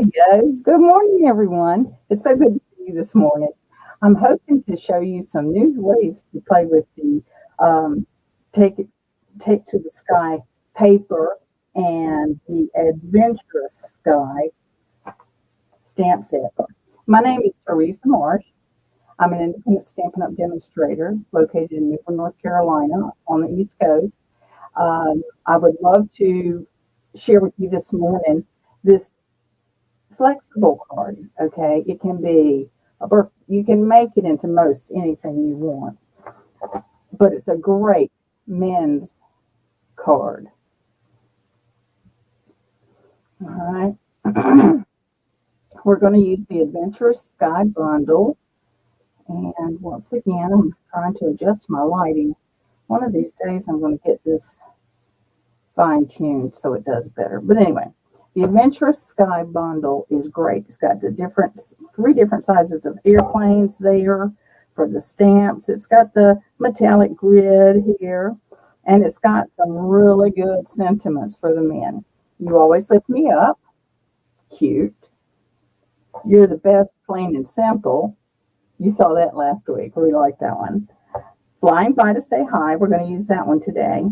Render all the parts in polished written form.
we go. Good morning, everyone. It's so good to see you this morning. I'm hoping to show you some new ways to play with the um, take it, take to the sky paper and the Adventurous Sky stamp set. My name is Teresa Marsh. I'm an independent Stampin' Up! Demonstrator located in Newport, North Carolina on the East Coast. I would love to share with you this morning this flexible card. Okay, it can be a birth. You can make it into most anything you want, but it's a great men's card. All right, we're going to use the Adventurous Sky bundle, and once again, I'm trying to adjust my lighting. One of these days, I'm going to get this fine tuned so it does better. But anyway, the Adventurous Sky bundle is great. It's got the three different sizes of airplanes there for the stamps. It's got the metallic grid here, and it's got some really good sentiments for the men. You always lift me up. Cute. You're the best, plain and simple. You saw that last week. We liked that one. Flying by to say hi. We're going to use that one today.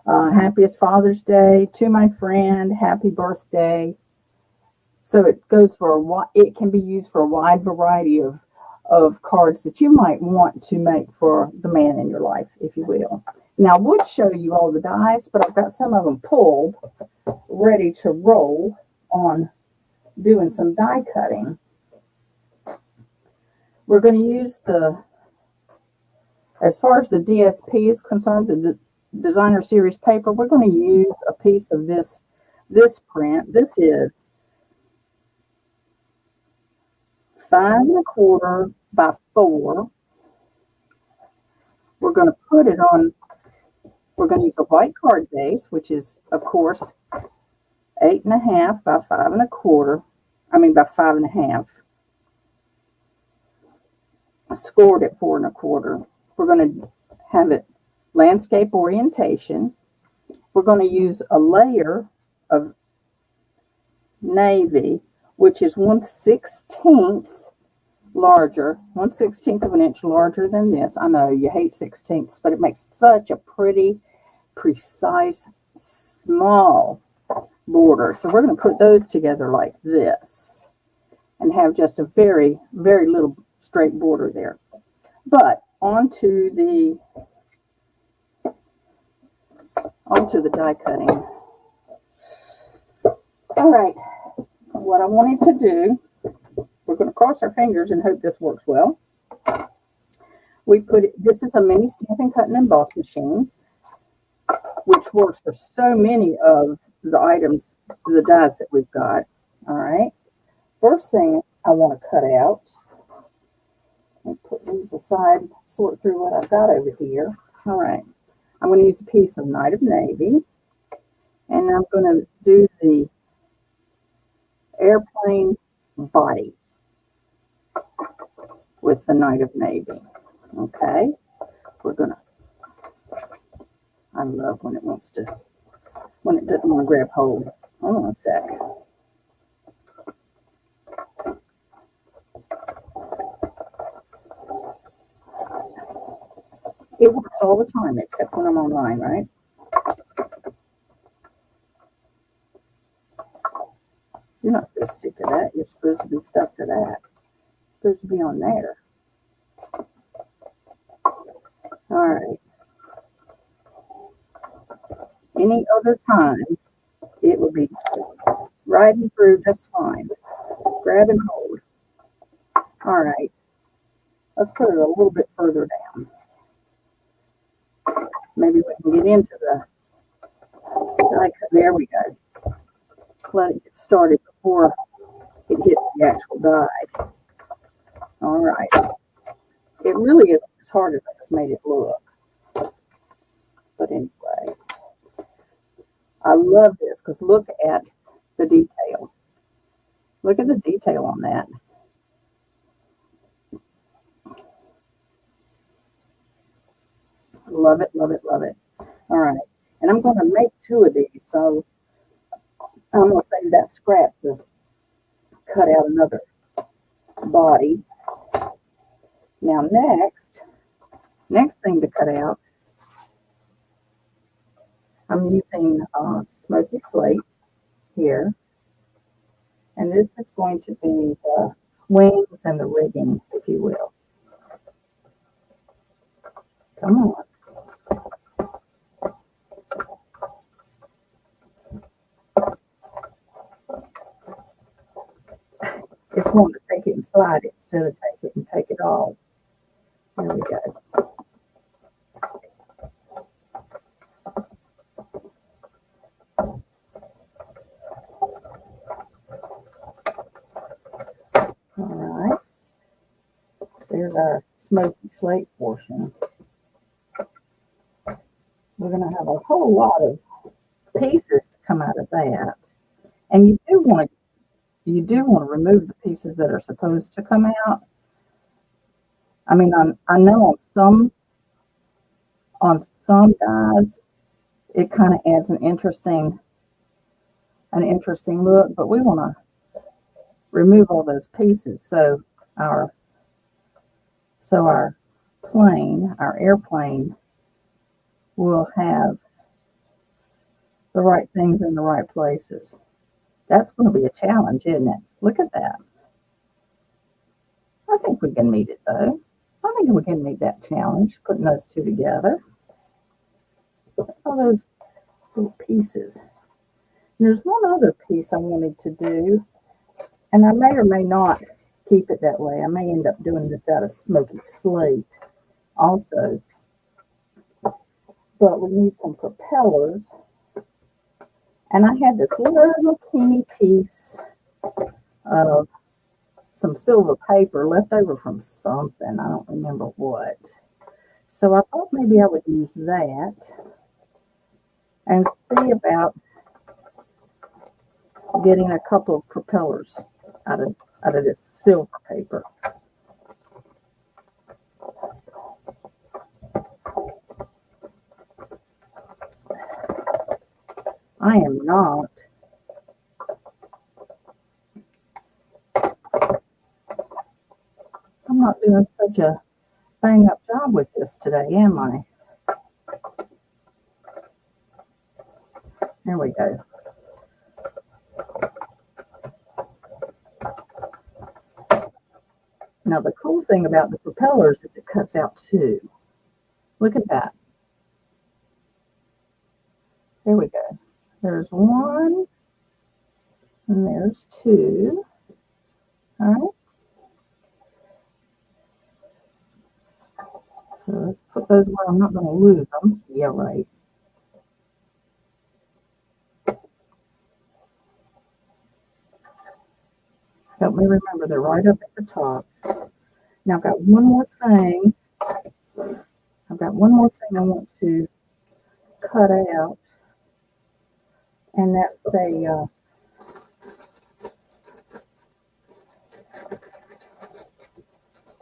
Happiest Father's Day, to my friend, happy birthday. So it goes for it can be used for a wide variety of cards that you might want to make for the man in your life, if you will. Now, I would show you all the dies, but I've got some of them pulled, ready to roll on doing some die cutting. We're going to use as far as the DSP is concerned, the designer series paper, we're going to use a piece of this print. This is 5 1/4 by 4. We're going to put it on. We're going to use a white card base, which is of course 8 1/2 by 5 1/4. By 5 1/2. Scored at 4 1/4. We're going to have it landscape orientation. We're going to use a layer of navy, which is 1/16 larger, 1/16 of an inch larger than this. I know you hate 16ths, but it makes such a pretty, precise, small border. So we're going to put those together like this and have just a very, very little straight border there. But onto the die cutting. All right, what I wanted to do, we're going to cross our fingers and hope this works well. This is a mini Stampin' Cut and Emboss machine, which works for so many of the items, the dies that we've got. All right, first thing I want to cut out, let me put these aside, sort through what I've got over here. All right, I'm going to use a piece of Night of Navy, and I'm going to do the airplane body with the Night of Navy. Okay, I love when it doesn't want to grab hold. Hold on a sec. It works all the time, except when I'm online, right? You're not supposed to stick to that. You're supposed to be stuck to that. It's supposed to be on there. All right. Any other time, it would be riding through just fine. Grab and hold. All right. Let's put it a little bit further down. Maybe we can get into there we go. Let it get started before it hits the actual die. All right. It really isn't as hard as I just made it look. But anyway, I love this because look at the detail. Look at the detail on that. Love it, love it, love it. All right. And I'm going to make 2 of these. So I'm going to save that scrap to cut out another body. Now next thing to cut out, I'm using smoky slate here. And this is going to be the wings and the rigging, if you will. Come on. It's wanting to take it and slide it instead of take it and take it all. There we go. All right. There's our smoky slate portion. We're going to have a whole lot of pieces to come out of that. And you do want to remove the pieces that are supposed to come out. I mean, I know on some dies it kind of adds an interesting look, but we want to remove all those pieces so our airplane will have the right things in the right places. That's going to be a challenge, isn't it? Look at that. I think we can meet it, though. I think we can meet that challenge, putting those two together. All those little pieces. And there's one other piece I wanted to do, and I may or may not keep it that way. I may end up doing this out of smoky slate also. But we need some propellers. And I had this little teeny piece of some silver paper left over from something. I don't remember what. So I thought maybe I would use that and see about getting a couple of propellers out of this silver paper. I'm not doing such a bang up job with this today, am I? There we go. Now the cool thing about the propellers is it cuts out two. Look at that. There we go. There's one, and there's two. All right. So let's put those where I'm not going to lose them. Yeah, right. Help me remember, they're right up at the top. Now I've got one more thing. I want to cut out. And that's a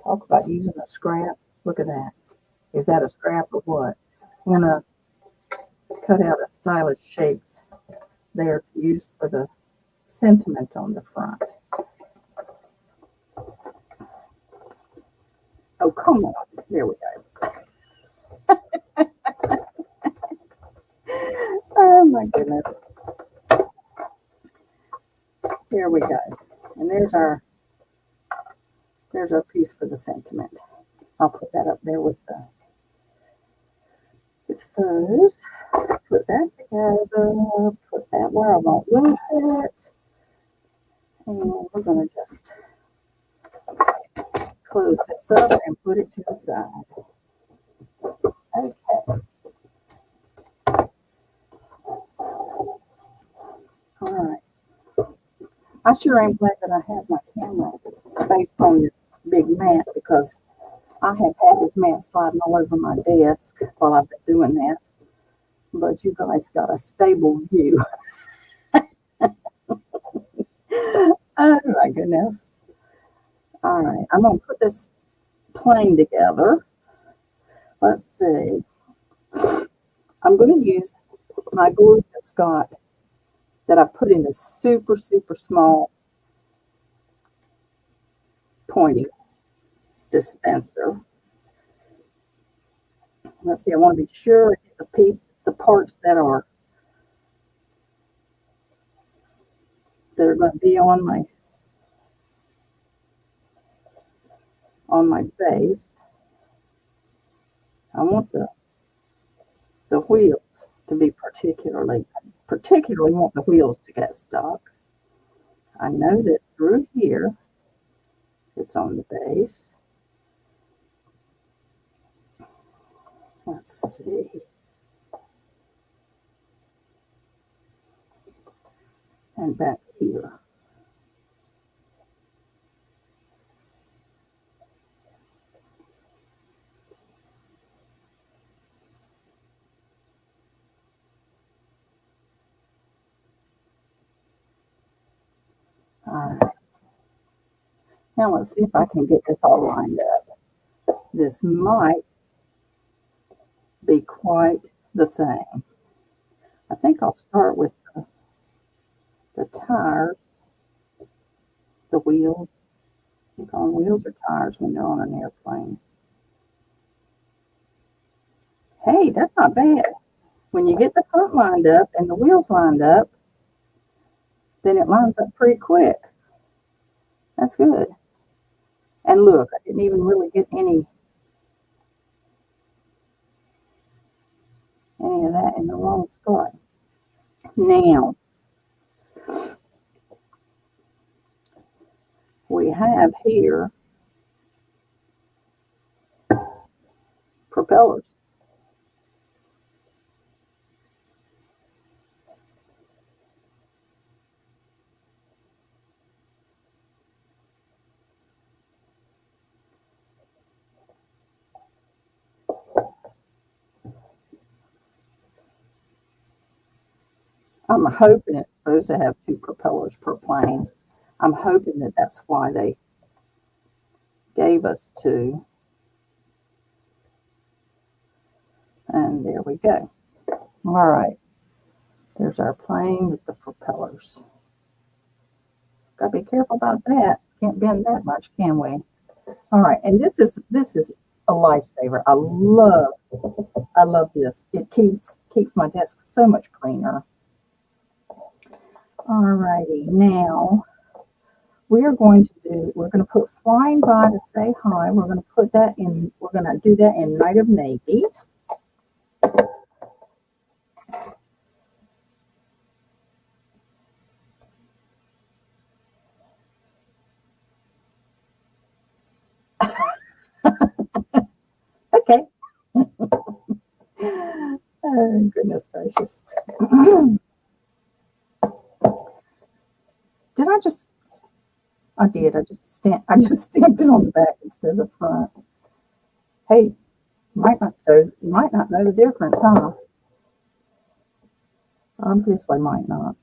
talk about using a scrap. Look at that. Is that a scrap or what? I'm going to cut out a stylish shapes there to use for the sentiment on the front. Oh, come on. There we go. Oh, my goodness. There we go. And there's our piece for the sentiment. I'll put that up there with those. Put that together. Put that where I won't lose it. And we're going to just close this up and put it to the side. Okay. All right. I sure am glad that I have my camera based on this big mat, because I have had this mat sliding all over my desk while I've been doing that. But you guys got a stable view. Oh my goodness. All right, I'm going to put this plane together. Let's see. I'm going to use my glue that's got that I've put in this super, super small pointy dispenser. Let's see, I want to be sure the parts that are going to be on my base. I want the wheels to be particularly want the wheels to get stuck. I know that through here it's on the base. Let's see. And back here. All right. Now let's see if I can get this all lined up. This might be quite the thing. I think I'll start with the tires, the wheels. You call them wheels or tires when they're on an airplane. Hey, that's not bad. When you get the front lined up and the wheels lined up, then it lines up pretty quick. That's good. And look, I didn't even really get any of that in the wrong spot. Now, we have here propellers. I'm hoping it's supposed to have 2 propellers per plane. I'm hoping that that's why they gave us 2. And there we go. All right. There's our plane with the propellers. Got to be careful about that. Can't bend that much, can we? All right. And this is a lifesaver. I love this. It keeps my desk so much cleaner. All righty. Now we're going to put Flying By to Say Hi. We're going to do that in Night of Navy. Okay. Oh, goodness gracious. Did I just? I did. I just stamped it on the back instead of the front. Hey, might not know the difference, huh? Obviously, might not.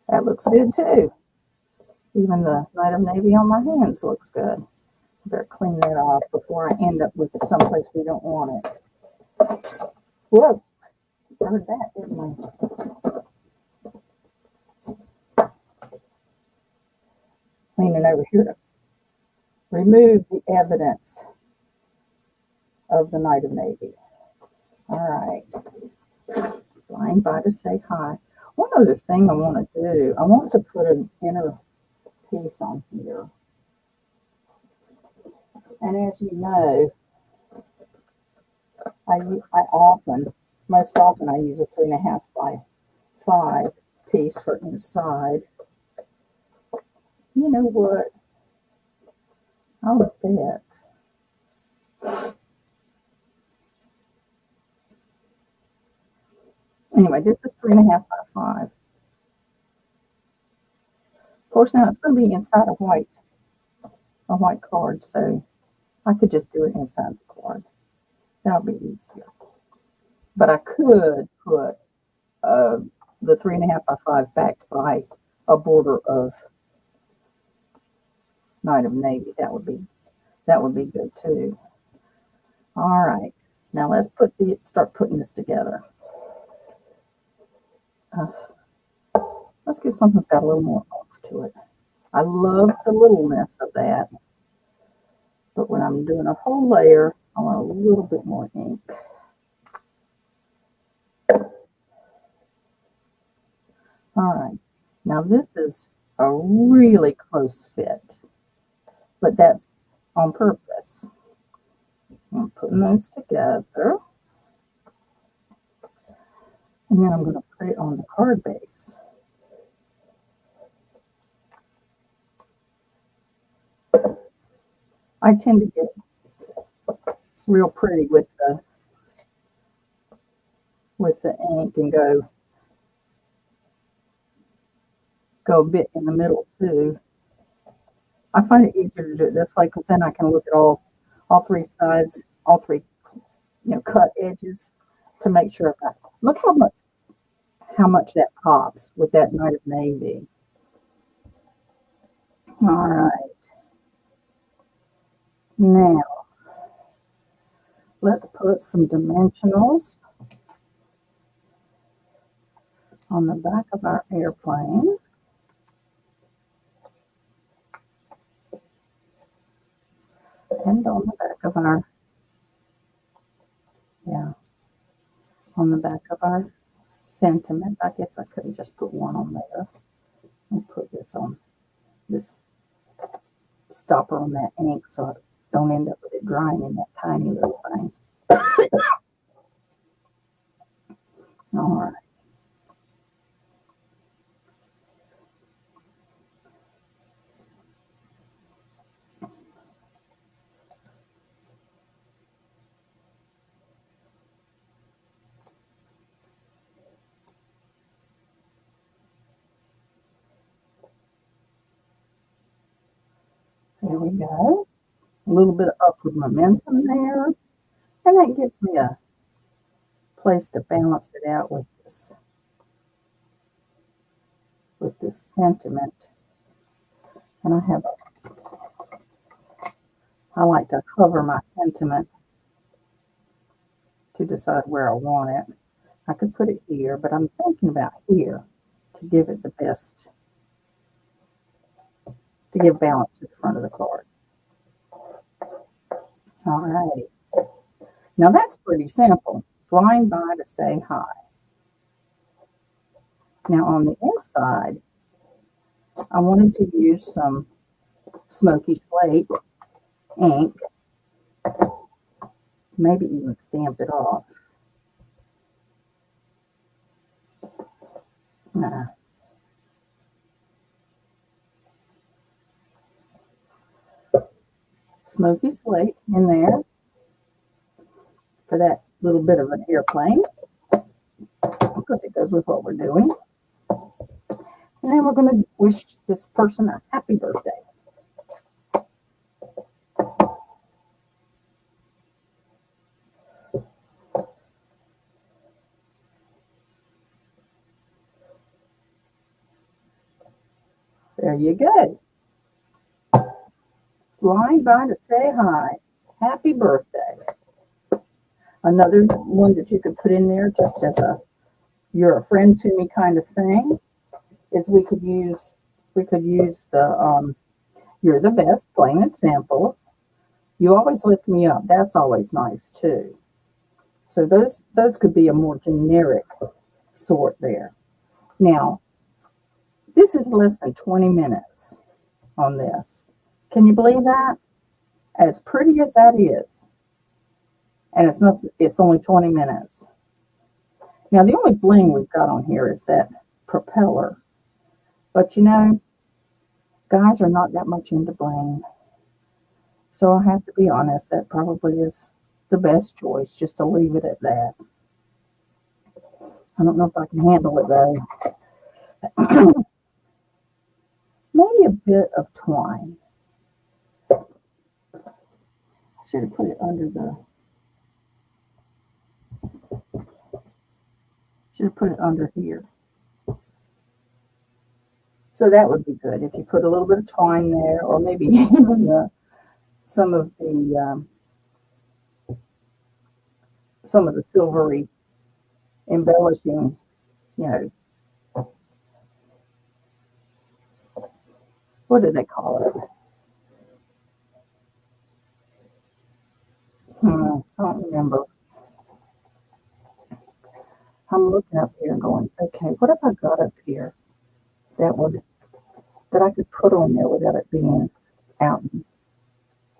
That looks good too. Even the Night of Navy on my hands looks good. Better clean that off before I end up with it someplace we don't want it. Whoa, heard that, didn't we? Cleaning over here to remove the evidence of the Night of Navy. All right. Flying By to Say Hi. One other thing I want to do, I want to put an inner piece on here. And as you know, most often I use a 3.5 by 5 piece for inside. You know what? I'll bet. Anyway, this is 3.5 by 5. Of course, now it's going to be inside a white card, so I could just do it inside the card. That'll be easier. But I could put the 3.5 by 5 backed by a border of Night of Navy. That would be good too. All right. Now let's start putting this together. Uh, let's get something that's got a little more oomph to it. I love the littleness of that, but when I'm doing a whole layer, I want a little bit more ink. All right, now this is a really close fit, but that's on purpose. I'm putting those together, and then I'm going to put it on the card base. I tend to get real pretty with the ink and go a bit in the middle too. I find it easier to do it this way because then I can look at all three sides, all three cut edges to make sure I look how much that pops with that night of navy. All right, now let's put some dimensionals on the back of our airplane. And on the back of our, on the back of our sentiment. I guess I could have just put one on there and put this on this stopper on that ink so I don't end up with it drying in that tiny little thing. All right. There we go. A little bit of upward momentum there. And that gives me a place to balance it out with this sentiment. And I like to hover my sentiment to decide where I want it. I could put it here, but I'm thinking about here to give it the best, to give balance to the front of the card. All right. Now that's pretty simple. Flying by to say hi. Now on the inside, I wanted to use some smoky slate ink, maybe even stamp it off. Smoky slate in there for that little bit of an airplane because it goes with what we're doing. And then we're going to wish this person a happy birthday. There you go. Flying by to say hi. Happy birthday. Another one that you could put in there just as a you're a friend to me kind of thing is we could use the you're the best, plain and simple. You always lift me up. That's always nice too. So those could be a more generic sort there. Now, this is less than 20 minutes on this. Can you believe that? As pretty as that is, and it's only 20 minutes. Now, the only bling we've got on here is that propeller. But guys are not that much into bling. So I have to be honest, that probably is the best choice, just to leave it at that. I don't know if I can handle it though. Maybe a bit of twine. Should have put it under here. So that would be good if you put a little bit of twine there, or maybe even some of the some of the silvery embellishing, you know, what do they call it? I don't remember. I'm looking up here and going, okay, what have I got up here that would that I could put on there without it being out?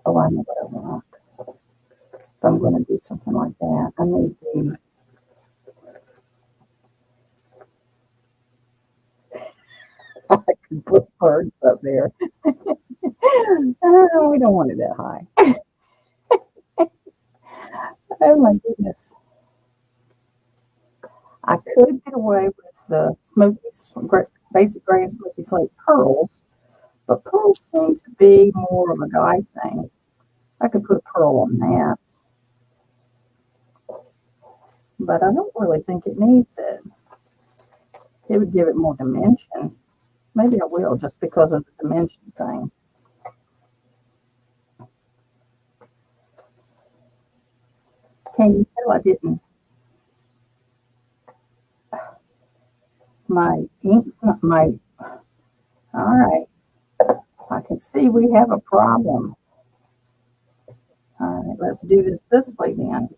Oh, I know what I want. If I'm going to do something like that, I need the. I could put birds up there. Oh, we don't want it that high. Oh my goodness. I could get away with the basic gray and smoky slate pearls, but pearls seem to be more of a guy thing. I could put a pearl on that, but I don't really think it needs it. It would give it more dimension. Maybe I will just because of the dimension thing. Can you tell I didn't? My ink's not my. All right. I can see we have a problem. All right, let's do this way then.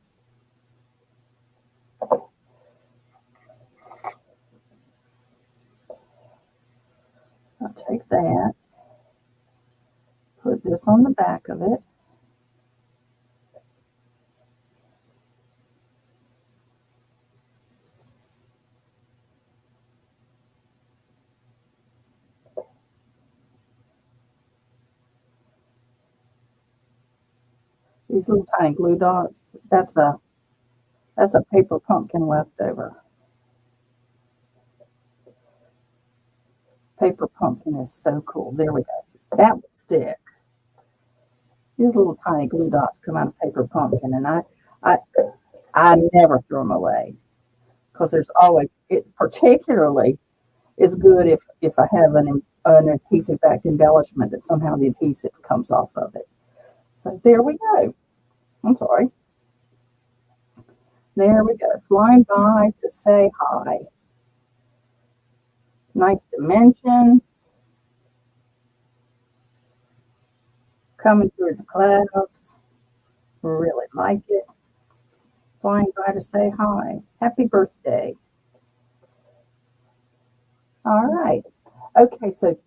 I'll take that, put this on the back of it. These little tiny glue dots, that's a paper pumpkin leftover. Paper pumpkin is so cool. There we go. That will stick. These little tiny glue dots come out of paper pumpkin, and I, I never throw them away because there's always it. Particularly, is good if I have an adhesive backed embellishment that somehow the adhesive comes off of it. So there we go. I'm sorry. There we go. Flying by to say hi. Nice dimension. Coming through the clouds. Really like it. Flying by to say hi. Happy birthday. All right. Okay, so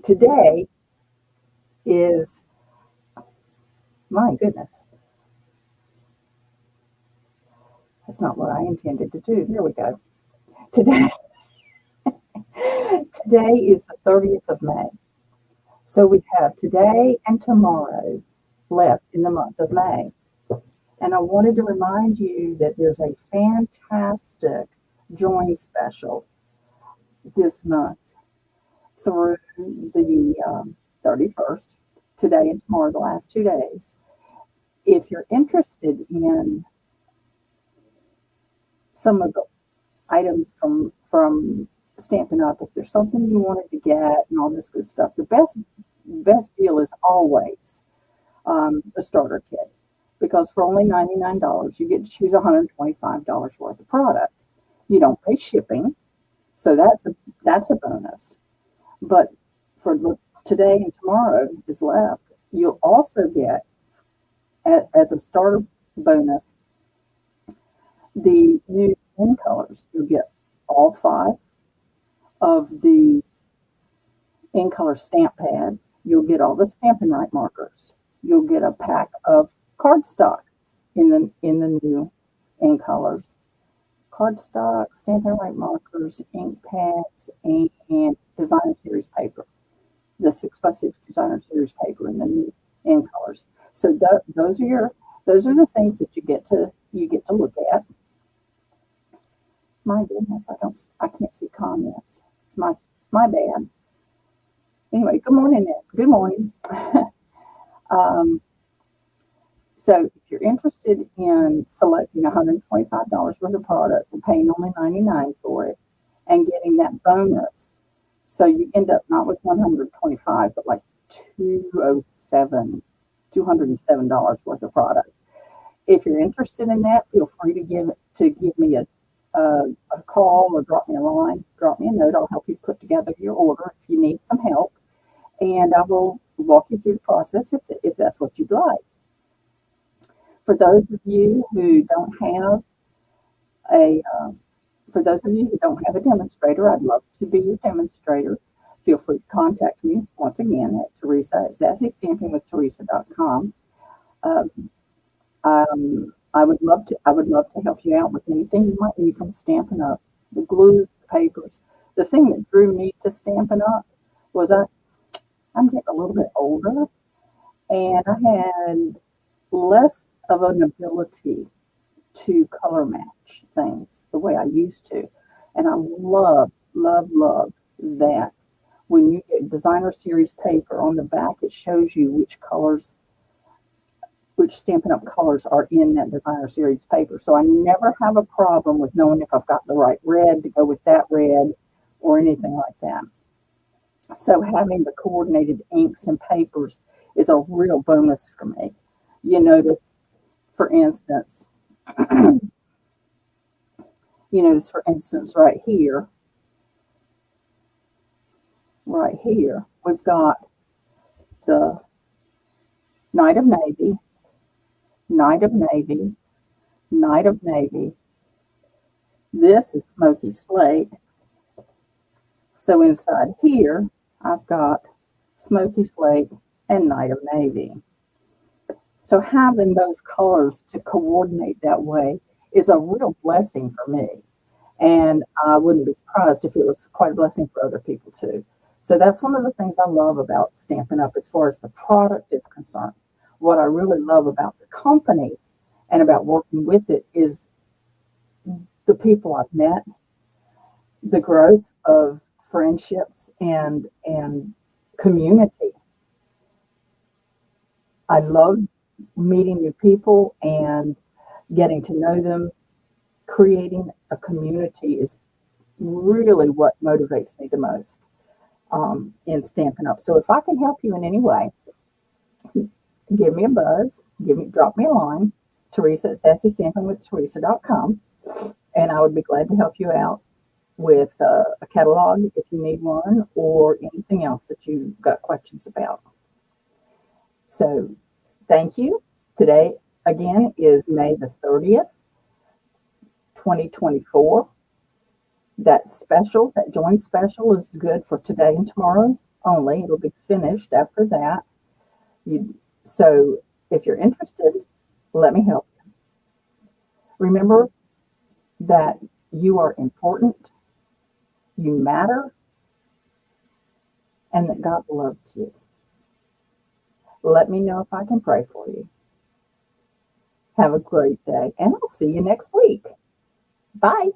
today is, my goodness, that's not what I intended to do. Here we go. Today, today is the 30th of May. So we have today and tomorrow left in the month of May. And I wanted to remind you that there's a fantastic join special this month through the 31st, today and tomorrow, the last 2 days. If you're interested in some of the items from Stampin' Up, if there's something you wanted to get and all this good stuff, the best deal is always the starter kit, because for only $99 you get to choose $125 worth of product. You don't pay shipping, so that's a bonus. But for today and tomorrow is left, you'll also get as a starter bonus the new in colors. You'll get all 5 of the in color stamp pads. You'll get all the Stampin' Right markers. You'll get a pack of cardstock in the new in colors. Cardstock, Stampin' Right markers, ink pads, and designer series paper. The 6x6 designer series paper in the new in colors. So those are the things that you get to look at. My goodness, I can't see comments. It's my bad. Anyway, good morning, Nick. Good morning. So if you're interested in selecting $125 worth of product and paying only $99 for it and getting that bonus, so you end up not with $125, but like $207 worth of product. If you're interested in that, feel free to give me a call or drop me a line, drop me a note. I'll help you put together your order if you need some help, and I will walk you through the process if that's what you'd like. For those of you who don't have a for those of you who don't have a demonstrator, I'd love to be your demonstrator. Feel free to contact me once again at Teresa at sassystampingwiththeresa.com. Um, I would love to help you out with anything you might need from Stampin' Up. The glues, the papers. The thing that drew me to Stampin' Up was I'm getting a little bit older, and I had less of an ability to color match things the way I used to. And I love that when you get designer series paper on the back, it shows you which Stampin' Up! Colors are in that designer series paper. So I never have a problem with knowing if I've got the right red to go with that red or anything like that. So having the coordinated inks and papers is a real bonus for me. You notice, for instance, right here, we've got the Knight of Navy, Knight of Navy, Knight of Navy. This is Smoky Slate. So inside here, I've got Smoky Slate and Knight of Navy. So having those colors to coordinate that way is a real blessing for me. And I wouldn't be surprised if it was quite a blessing for other people too. So that's one of the things I love about Stampin' Up! As far as the product is concerned. What I really love about the company and about working with it is the people I've met, the growth of friendships and community. I love meeting new people and getting to know them. Creating a community is really what motivates me the most in Stampin' Up. So if I can help you in any way, give me a buzz, drop me a line, Teresa at sassystampingwiththeresa.com, and I would be glad to help you out with a catalog if you need one or anything else that you've got questions about. So thank you. Today, again, is May the 30th, 2024. That joint special is good for today and tomorrow only. It'll be finished after that. So if you're interested, let me help you. Remember that you are important, you matter, and that God loves you. Let me know if I can pray for you. Have a great day, and I'll see you next week. Bye.